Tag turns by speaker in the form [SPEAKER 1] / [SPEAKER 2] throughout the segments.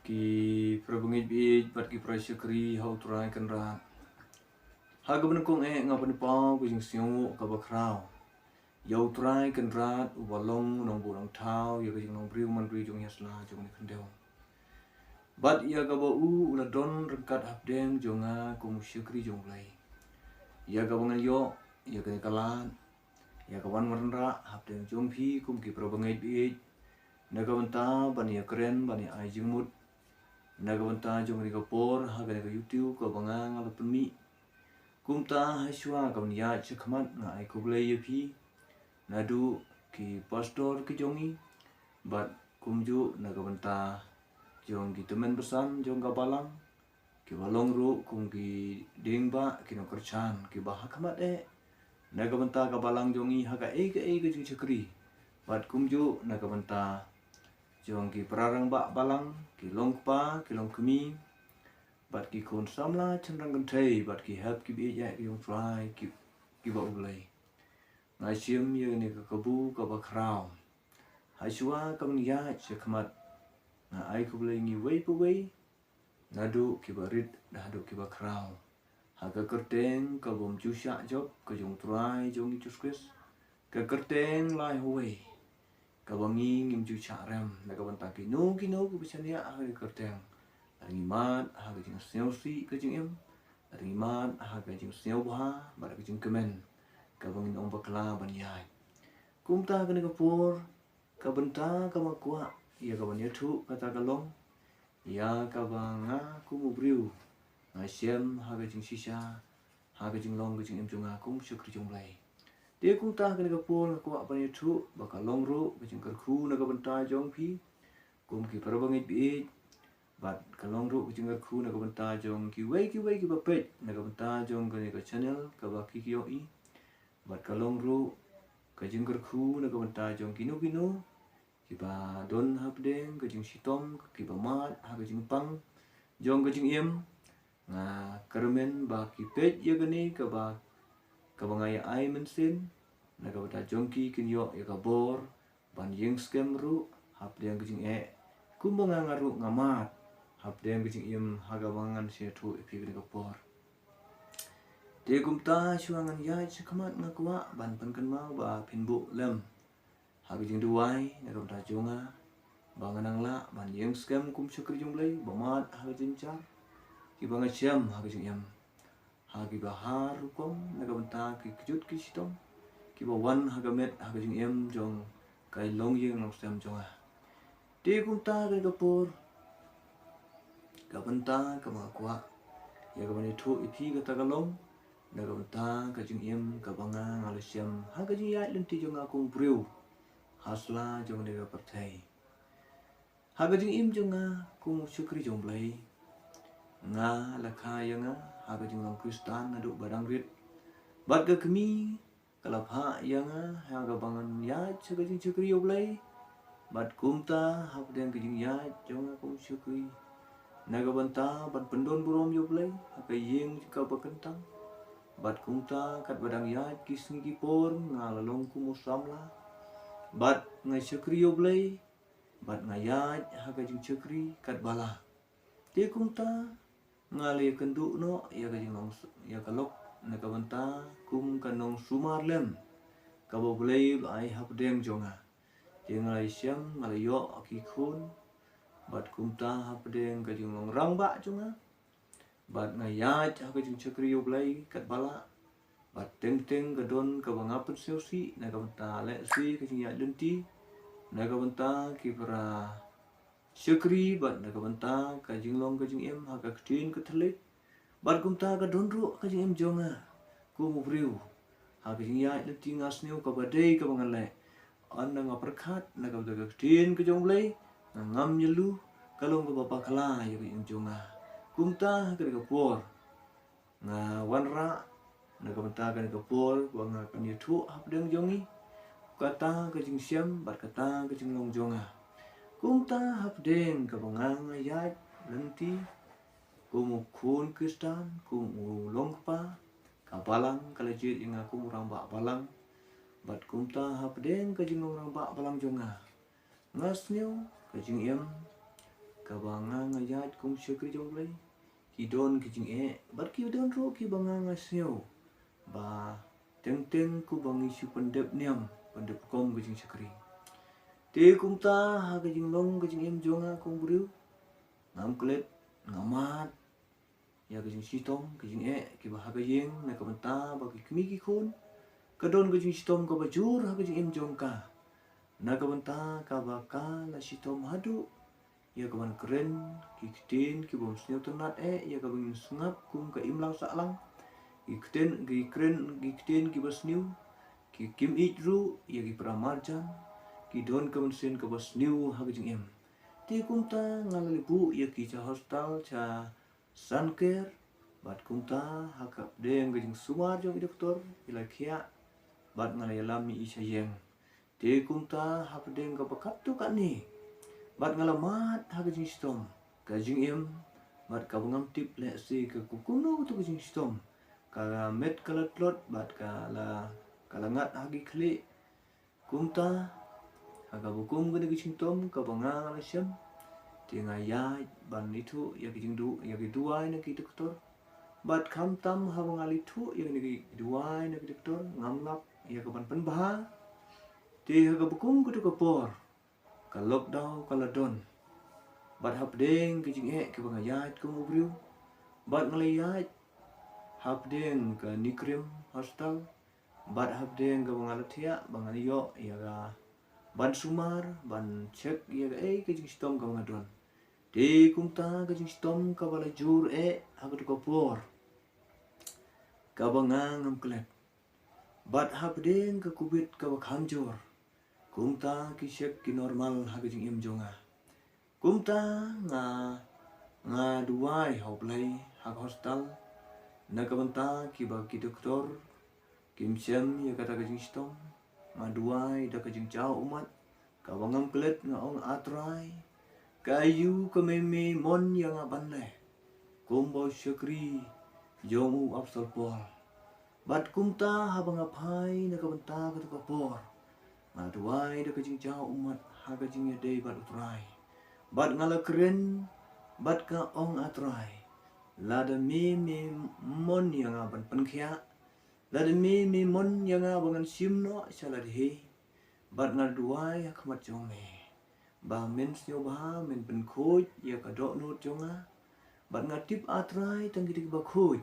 [SPEAKER 1] ki prabungit bi bat ki prasyakri hau turai kan rat ha gaban kong ngapan pau ku jing siu ka bakrau yau turai kan rat u balong nong bu nong thau ya ka jing nong briu man briu jong yasla jong ni kandeu bat ya ga ba u ula don rengkat hapdeng jonga ku musyakri jong lai ya ga bangal yo ya ka kalan ya ka wan marnra hapdeng jong phi kum ki prabungit bi nagawanta bani ya keren bani ai jingmut nagawanta jong ri kapor ha ga YouTube ka bangang ala pemi kumta haswa ka ya chakmat nga ai kublai ya phi nadu ki pastor ki jongi bat kumju nagawanta jong ki teman besan jong ka balang ki balong ru kum ki dingba ki no kerchan ki bah khamat nagawanta ka balang jongi ha ga ga jing chakri bat kumju nagawanta jong ki prarang ba balang ki longpa ki longkemi bat ki kon samla chandang ganthei bat ki help ki bi ya ki yong try ki ba ulai ngai sim ye ni ka kabu ka ba krau hai shua kam ya chakmat na ai ku blai ngi wei pu wei nadu ki ba rit nadu ki ba krau ha ka kerteng ka bom chu sha job ka jong try jong ki chus ka kerteng lai huai kawangi ngim ju charem na kawan ta kino ku bisania ha ka kerteng ari mat ha ka jing seo si ka jing em ari mat ha ka jing seo ba ba ka jing kemen kawangin ong bakla ban yai kumta ka ni kapur ka benta ka makwa ya ka ban yathu ka ta ka long ya ka banga ku mu briu ngai sem ha ka jing sisa ha ka jing long ka jing em junga kum syukri jong lai dia kumta ka ni kapur ko apa ni thu baka long ru ka jing karku na ka benta jong phi kum ki parabangit bi bat kalong ru ka jing karku na ka benta jong ki wei ki ba pet na ka benta jong ka ni ka channel ka ba ki yo i bat kalong ru ka jing karku na ka benta jong kino ki ba don hapdeng ka jing sitom ki ba mat ha ka jing pang jong ka jing em nga karmen ba ki pet ya gani ka ba ngaya ai mensin na ka bata jong ki kin yo ya ka bor ban yeng scam ru hapdeng ka jing kumbanga ngaru ngamat hapdeng ka jing em ha ka bangan se thu epi ka por te kumta shuangan ya chakamat ngakwa ban pankan mau ba pinbu lem ha ka jing duai na ka bata jonga banganang la ban yeng scam kum syukri jong lai ba mat ha ka jing char ki banga siam ha ka jing em ha ki ba har kom na ka bata ki kjut ki sitom ki ba wan ha ka met ha ka jing em jong kai long yeng long stem jonga te kumta ka por ka banta ka makwa ya ka bani thu ipi ka ta ka long na ka banta ka jing em ka banga ngala siam ha ka jing ya lenti jong akung briu hasla jong ne ka perthai ha ka jing em jong kung syukri jong lai nga lakha yanga ha ka jing long kristan adu badang rit bat ka kemi kalap ha yanga ha ka bangan ya ka jing syukri jong lai bat kumta ha ka jing ya jong kung syukri naga banta bat pendon burom jong lai ha ka yeng ka bakentang bat kumta kat badang ya kisni ki por ngalalong ku musamla bat ngai syukri jong lai bat ngayat ha ka jing syukri kat bala te kumta ngali kendu no ya ka jing long ya ka lok na ka banta kum kanong sumar lem ka bo blai ai hapdeng jonga jengai siam ngalayo aki khun bat kumta hapdeng ka jing long rang ba jonga bat ngayat ha ka jing chakri yo blai kat bala bat teng ka don ka bangapet seusi na ka banta le si ka jing ya lenti na ka banta ki pra syukri bat na ka banta ka jing long ka jing em ha ka ktin ka thlik bat kumta ka don ru ka jing em jonga ku mu briu ha ka jing ya lenti ngas neu ka badai ka bangale an nga perkhat na ka ka ktin ka jong blai ngam yelu kalong ka bapa kala yo jing jonga kumta ka ka por nga wanra na ka banta ka por wa nga kan ye thu hapdeng jongi kata ka jing siam bat kata ka jing long jonga kumta hapdeng ka bangang ayat lenti kumu khun kristan kumu longpa ka balang kala jit inga kumu rang ba balang bat kumta hapdeng ka jing long rang ba balang jonga ngas neu ka jing em kabanga ngayat kung syakri jong play ki don ki jing bat ki don ro ki banga ngasyo ba teng ku bangi su pendep niam pendep kom ki jing syakri te kum ta ha ki jing long ki jing em jonga kung bru ngam klet ngamat ya ki jing sitom ki jing ki ba ha ki yeng na ka banta ba ki kmi ki khon ka don ki jing sitom ka ba jur ha ki jing em jong ka na ka banta ka ba ka la sitom hadu ya ka ban keren ki kten ki bom sneu tenat ya ka bang sungap kum ka imlang saklang ki kten ki ba sneu ki kim ru ya ki pramarjan ki don ka ban sen ka ba sneu ha ki jing em ti kum ta ngalali bu ya ki cha hostel cha sanker bat kum ta ha ka deng ka jing sumar jong i doktor ila khia bat ngalai lami i cha yeng ti kum ta ha ka deng ka bakat tu ka ni bat ngalamat ha ka jing stom ka jing em bat ka bangam tip le si ka kukuno tu ka jing stom ka met kala tlot bat ka la kalangat ha gi kli kum ta ha ka bukum ka jing tom ka banga la syam ti ngaya ban itu ya ki jing du ya ki duai na ki doktor bat kham tam ha bangali thu ya ki duai na ki doktor ngamlap ya ka ban pen bah ti ha ka bukum ka tu ka por ka lockdown ka ladon bat hap deng ki jing ki banga yat ku mubriu bat ngalayat hap deng ka nikrim hostel bat hap deng ka banga lathia banga yo ya ga ban sumar ban cek ya ga ki jing stom ka banga don ti kum ta ka jing stom ka bala jur ha ka tu ka por ka banga ngam klet bat hap deng ka kubit ka ba khamjor kum ta ki syek ki normal ha ki jing em jonga kum ta nga duai hau play ha hostel na ka banta ki ba ki doktor kim syam ya kata ka jing stom nga duai da ka jing chao umat ka bangam klet nga ong atrai kayu ka meme mon yang ban le kum bo syakri jomu apsal pol bat kum ta ha banga phai na ka banta ka tu ka por nga duai da ka jing chao umat ha ka jing ya dei bat utrai bat ngala keren bat ka ong atrai lada me mon yang ban penkhia lada me mon yang bangan simno salat he bat ngal duai khmat jong me ba men sio ba men pen khoj ya ka do no jonga bat ngatip atrai tang ki ba khoj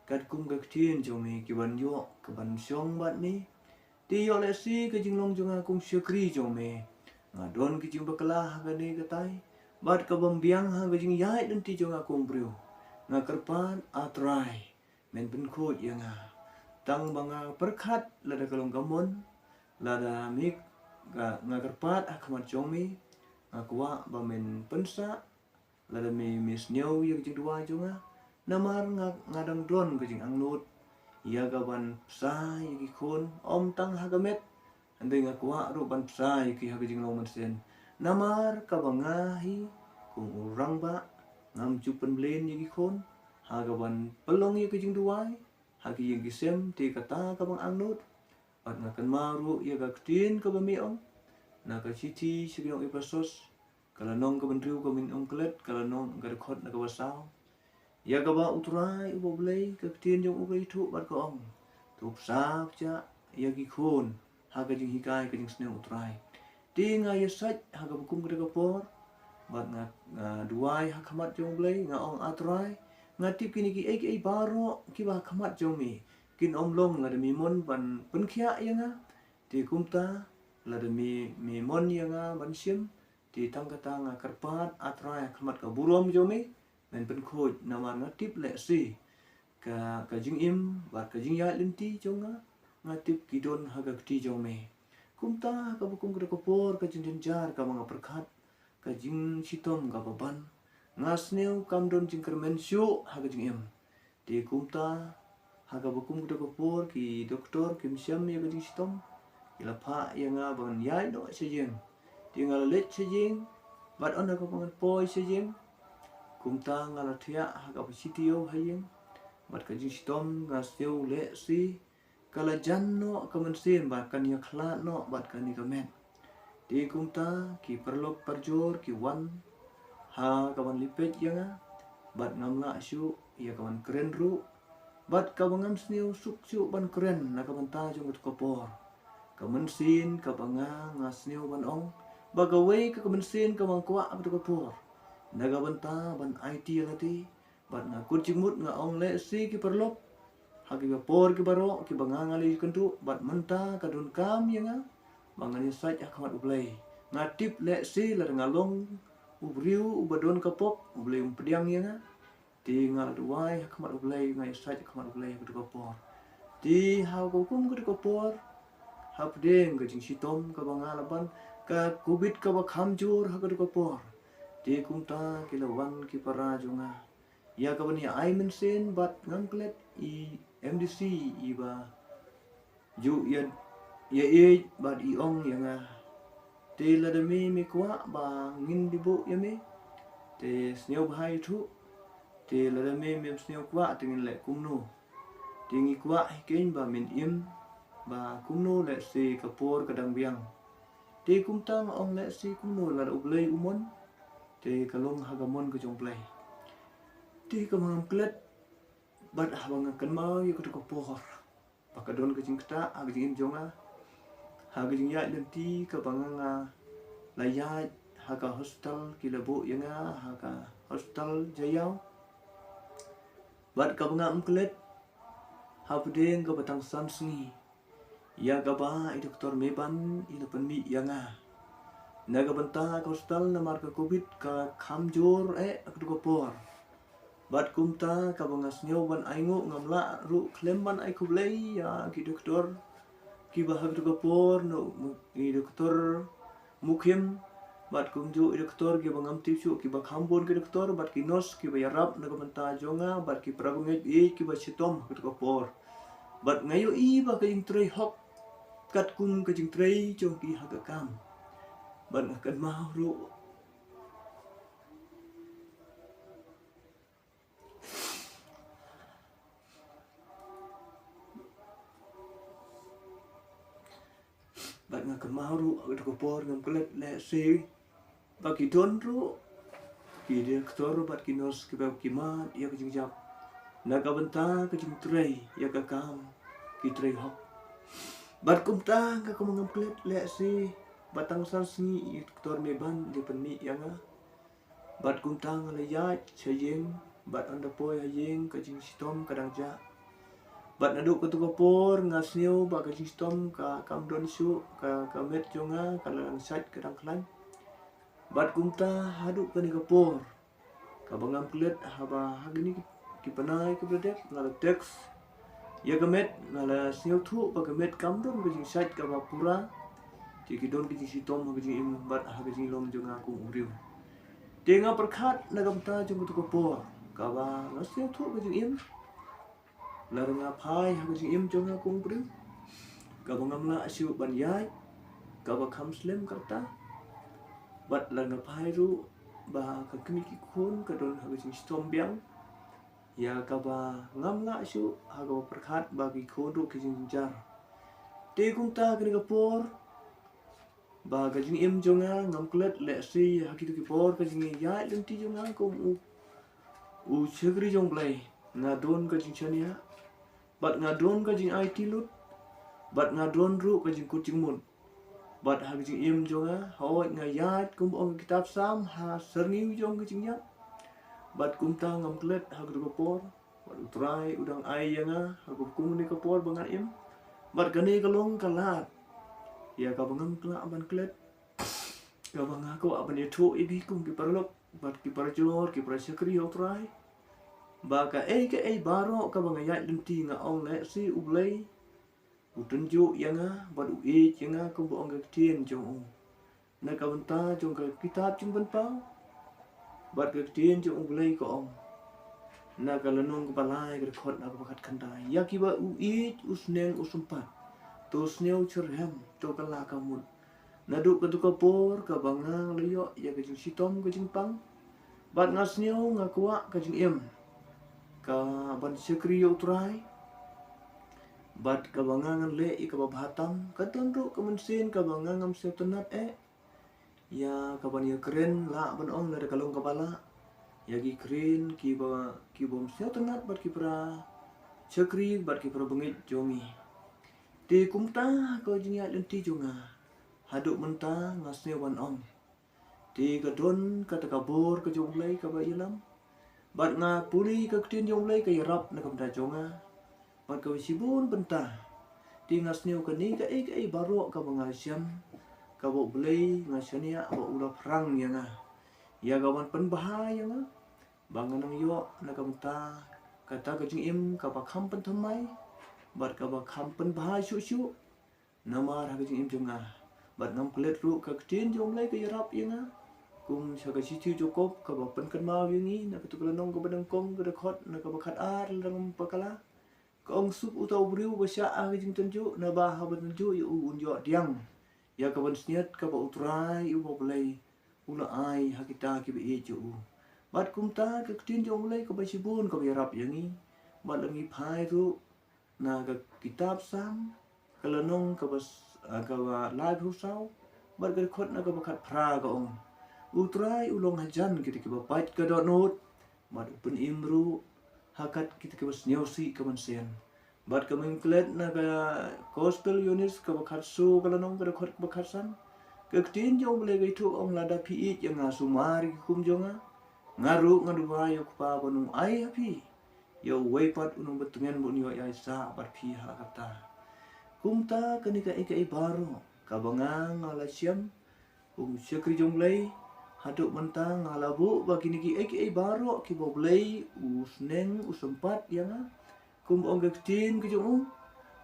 [SPEAKER 1] kat kum ka tien jong me ki ban yo ka ban syong bat ni ti yo le si ka jing long jonga kum syakri jong me nga don ki jing bakala ha ni ka tai bat ka bam biang ha ka jing yai den ti jonga kum brio nga karpan atrai men pen khoj ya nga tang banga perkhat la da kalong gamon la da mik nga karpat akhmat jong me nga kwa ba men pensa la da me sneu ya jing dua jonga namar nga dang don ka jing angnut ya ga ban sa ya ki khon om tang ha ga met andai nga kwa ro ban sa ya ki ha ga jing long man sen namar ka banga hi kung urang ba ngam chupan blen ya ki khon ha ga ban pelong ya ki jing duai ha ki yang ki sem ti kata ka bang angnut at nga kan maru ya ga ktin ka ba mi om na ka chiti sigong ipasos kala nong ka ban riu ka min om klet kala nong ga khot na ka ba sao ya ka ba utrai ubo blei ka ktin jong u thu bat ka ong tup sak cha ya ki khon ha ka jing hikai ka jing sneu utrai ti nga ya sach ha ka bukum ka por bat nga duai ha khamat jong blei nga ong atrai nga tip kini ki ai baro ki ba khamat jong mi kin om long la de mi mon ban penkhia ya nga ti kumta la de mi mon ya nga ban sim ti tang kata nga karpat atrai khamat ka burom jong mi men pen khoj naman nga tip le si ka jing im bat ka jing ya linti jong nga tip ki don ha ka ti jong me kumta ka bukum ka por ka jing jar ka mga perkhat ka jing sitom ka baban nga sneu kam don jing kermen syu ha ka jing em ti kumta ha ka bukum ka por ki doktor kim syam ya ka jing sitom ila pha ya nga ban yai no se jing ti nga let se jing bat on ka pangan poi se jing kumta nga la thia ha ka sitio ha jing bat ka jing sitom nga sneu le si kala jan no ka man sen bat kan ya khla no bat kan ni ka men ti kumta ki perlok parjor ki wan ha kawan lipet yang bat ngamla syu ya kawan keren ru bat kabangam sniu suk syu ban keren na kawan ta jong kopor kamen sin kabanga ngasniu ban ong bagawai ka kamen sin kabang kwa ab kopor naga banta ban IT lati bat na kurcimut nga ong le si ki perlop hagi por ki baro ki banganga li kentu bat menta kadun kam yang bangani saj akamat ublay ngatip le si la ngalong ubriu ubadon kapok ublay pediang yang tinggal duai akamat ublay ngai saj akamat ublay ke kopor ti hau hukum ke kopor hap deng ke jing sitom ka bangalaban ka kubit ka bakhamjur ha ke kopor ti kumta kilawan ki para junga ya ka bani ai mensen bat ngangklet i MDC iba ju ya bat i ong yang te la de mi kwa ba ngin dibu ya me te sneu bhai thu te la de mi sneu kwa tingin le kumno tingi kwa ken ba min im ba kumno le si kapor kadang biang te kumtang ong le si kumno la ublei umon te kalong hagamon ke jong play te kamang klet bat habang kan mau yu ke kapor pakadon ke jing kta ag jing jonga ha ke jing ya lenti ka banganga layat ha ka hostel kilabu yanga ha ka hostel jayau bat ka bangam klet ha pudeng ka batang sansungi ya ka ba i doktor meban i lepan mi yanga naga banta ka hostel namar ka covid ka khamjor ak kopor bat kumta ka bangas nyo ban aingo ngamla ru klemban ai kublei ya ki doktor ki bahag kopor no i doktor mukhim bat kumju i doktor ki bangam tipsu ki bakhambon ki doktor bat ki nos ki bayarap naga banta jonga bat ki pragunget ki ba sitom ki kopor bat ngayo i ba ka jing trei hok kat kum ka jing trei jong ki hagakam bat ngakan mau ru bat ngakan mau ru ki kopor ngam klet le si bagi don ru ki doktor bat ki nos ki ba ki mat ya ka jing jap naga banta ka jing trei ya ka kam ki trei hok bat kumta ka kumangam klet le si batang sansi doktor meban di penmi yang bat kumta ngalayat sayeng bat anda poy hayeng ka jing sitom kadang ja bat naduk ka tukapor ngasniu ba ka jing sitom ka kamdon su ka met jonga kalang sat kadang klan bat kumta haduk ka ni kapor ka bangam klet haba hagini ki panai ki bredek ngala teks ya gamet ngala sniu thu ba gamet kamdon ka jing sat ka ba pura Jiki don ki jisi tom ha jing im bat ha jing lom jong aku uriu. Tenga perkhat nagam ta jong tu kopor. Ka ba ngasya thu ka jing im. Laranga phai ha jing im jong aku uriu. Ka ba ngamla asyu ban yai. Ka ba kham slem karta. Bat laranga phai ru ba ka kini ki khun ka don ha jing stom biang. Ya ka ba ngamla asyu ha ga perkhat ba ki khun ru ki jing jar. Te kum ta kini kopor. Ba ka jing im jonga ngam klet le si haki tu ki por ka jing ya lenti jonga ko u chegri jong play nga don ka jing chania bat nga don ka jing IT lut bat nga don ru ka jing kucing mun bat ha jing im jonga hoi nga yat kum ong kitab sam ha serniu jong ka jing ya bat kum ta ngam klet ha tu ko por bat utrai udang ai yanga ha kum ni ko por bangan im bat gane kalong kalat ya ka bangam kla aban klet ka bang aku aban itu ibi kum ki parlok bat ki parjor ki prasekri otrai ba ka baro ka bang ya lenti nga ong le si ublei utunju yanga bat u yanga kum bo ong ka tien jong na ka banta jong ka kitab jong ban pa bat ka tien jong ublei ko ong na ka lenong ka balai ka khot na ka bakat khandai ya ki ba u usneng usumpat tos neu cerhem to kala kamun naduk ka tukapor ka bangang liyo ya ka jing sitom ka jing pang bat ngas neu ngakwa ka jing im ka ban sekri utrai bat ka bangang le i ka bahatam ka tondu ka mensin ka bangang am setonat ya kaban ya keren la ban ong la kalong kabala ya gi keren ki bom sio tengat bat ki pra chakri bat ki pra bengit jongi ti kumta ko jinya lenti jonga haduk menta ngasne wan ong ti kadon kata kabur ke jonglai ka ba ilam bat nga puli ka tin jonglai ka yarap na kamta jonga bat ka sibun benta ti ngasne ka ni ka baro ka bangal siam ka bo blai ngasania ba ula perang ya nga ya gawan pen bahaya nga bangan ang yo na kamta kata ka jing im ka ba kham pen thamai bat ka ba kham pen bahaya shu namar ha ka jing im jonga bat ngam klet ru ka tin jonglai ka yarap ya nga kum saka situ cukup ka ba pen kan mau yangi na ka tu nong ka badang kong ka khot na ka ba khat ar lang pakala ka ong sup utau briu ba sha a ka jing tenju na ba ha ba tenju yu un yo diang ya ka ban sniat ka ba utrai u ba blai ula ai ha kita ki be e ju bat kum ta ka tin jong lai ka ba sibun ka ba rap yangi bat langi phai tu na ka kitab sam kalanong ka ba live hu sau bat ka khot na ka ba khat phra ka ong utrai ulong hajan kita ki ba pait ka do not bat upun imru hakat kita ki ba snyosi ka man sen bat ka mengklet na ka gospel units ka ba khat su kalanong ka khot ba khat san ka tin jong le ga itu ong lada pi yang ngasumari kum jonga ngaru ngadu ba yo pa bonung ai api yo wei pat unung betungan bu niwa ya sa bat pi ha kata kumta kanika ika baro ka bangang ala siam syakri jong lei haduk mentang ala bu bagi niki ika baro ki bo blei usneng usempat yang kum ong tin ke jong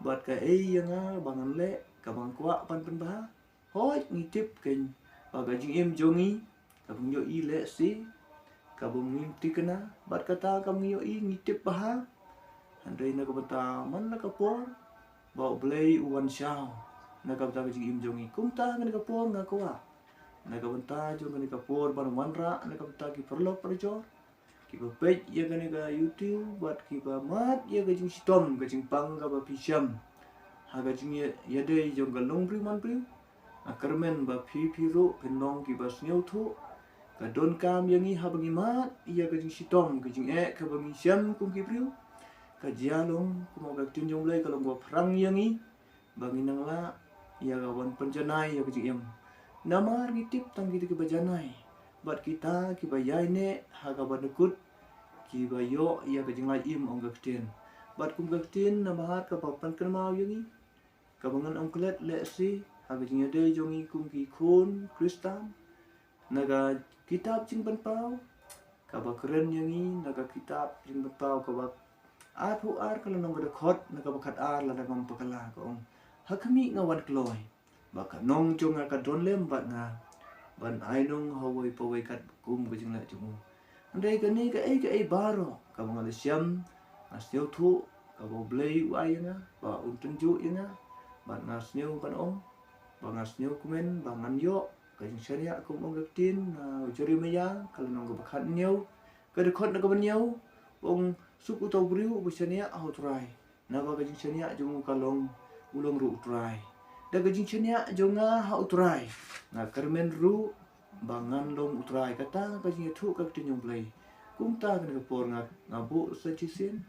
[SPEAKER 1] bat ka yang bangan le ka bang kwa pan pen ba hoi ngitip ken baga jing im jongi ka bung yo i le si ka bung ngim tikena bat kata ka bung yo i ngitip baha handai na ka bata man na ka por ba blei uwan shao na ka bata jing im jongi kumta na ka por nga kwa na ka bata jong ka por ban manra na ka bata ki perlo perjo ki ba page ya ka YouTube bat ki ba mat ya ka jing sitom ka jing pang ka ba pisiam ha ka jing ya dei jong ka long pri man pri akarmen ba pi ro penong ki bas nyau thu ka don kam yangi ha bangi mat iya ka jing sitom ka jing ka bangi siam kum ki priu ka jialong kuma ka tin jong lai ka long ba perang yangi bangi nang la iya ka wan panjanai ya ka jing em namar ngitip tang ki ba janai bat kita ki ba yai ne ha ka ba nekut ki ba yo iya ka jing lai im ong ka tin bat kum ka tin na bahar ka pa pan kan mau yangi ka bangan ong klet le si haga jing de jongi kum ki khun kristan naga kitab jing ban pau ka ba keren yangi naga kitab jing ban pau ka ba ar kala nong ga khot naga ba khat ar la ngam pakala ka ong hakmi ngawan kloi ba ka nong jonga ka don lem ba nga ban ai nong hawai pawai kat kum ga jing la jumu andai ka ni ka ai baro ka ba ngal siam asyo thu ka ba blei u ai nga ba un tunju nga ba ngasnyo ban ong bangas nyo kumen bangan yo kajing syariah ko mong tin jori meya kalau nong bakhat nyo ka de khot na ka ban nyo ong suku to briu bu syariah au trai na ba kajing syariah jong kalong ulong ru trai da kajing syariah jonga ha trai na kermen ru bangan long utrai kata kajing thu ka tin yong play kumta ka ka por ngabu sa chisin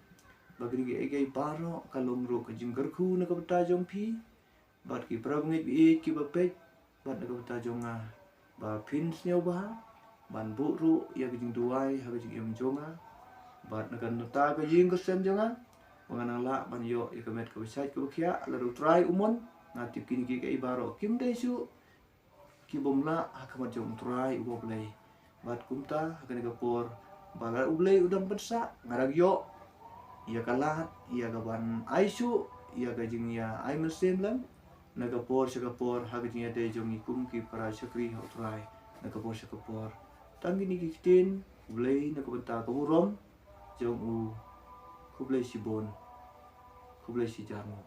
[SPEAKER 1] bagi ge baro kalong ru kajing gerku na ka ta jong pi bat ki prabngit bi ki ba pek bat na ta jonga ba pin sneu ba ban bu ru ya jing duai ha jing em jonga bat na kan ta ka jing ko sem jonga mangana la ban yo ya ka met ka sai ka khia la ru try umon na tip kin ki ka ibaro kim dai su ki bomla ha ka jong try u play bat kumta ha ka por bagar ublei udam pensa ngarag yo ya kalat ya gaban aisu ya gajing ya ai mesin lang nagapor syakapor hagajing de jong ikum ki para syakri hotrai nagapor syakapor tangi ni kitin ublei nakabanta kamurom jong u kublei sibon kublei si jarmo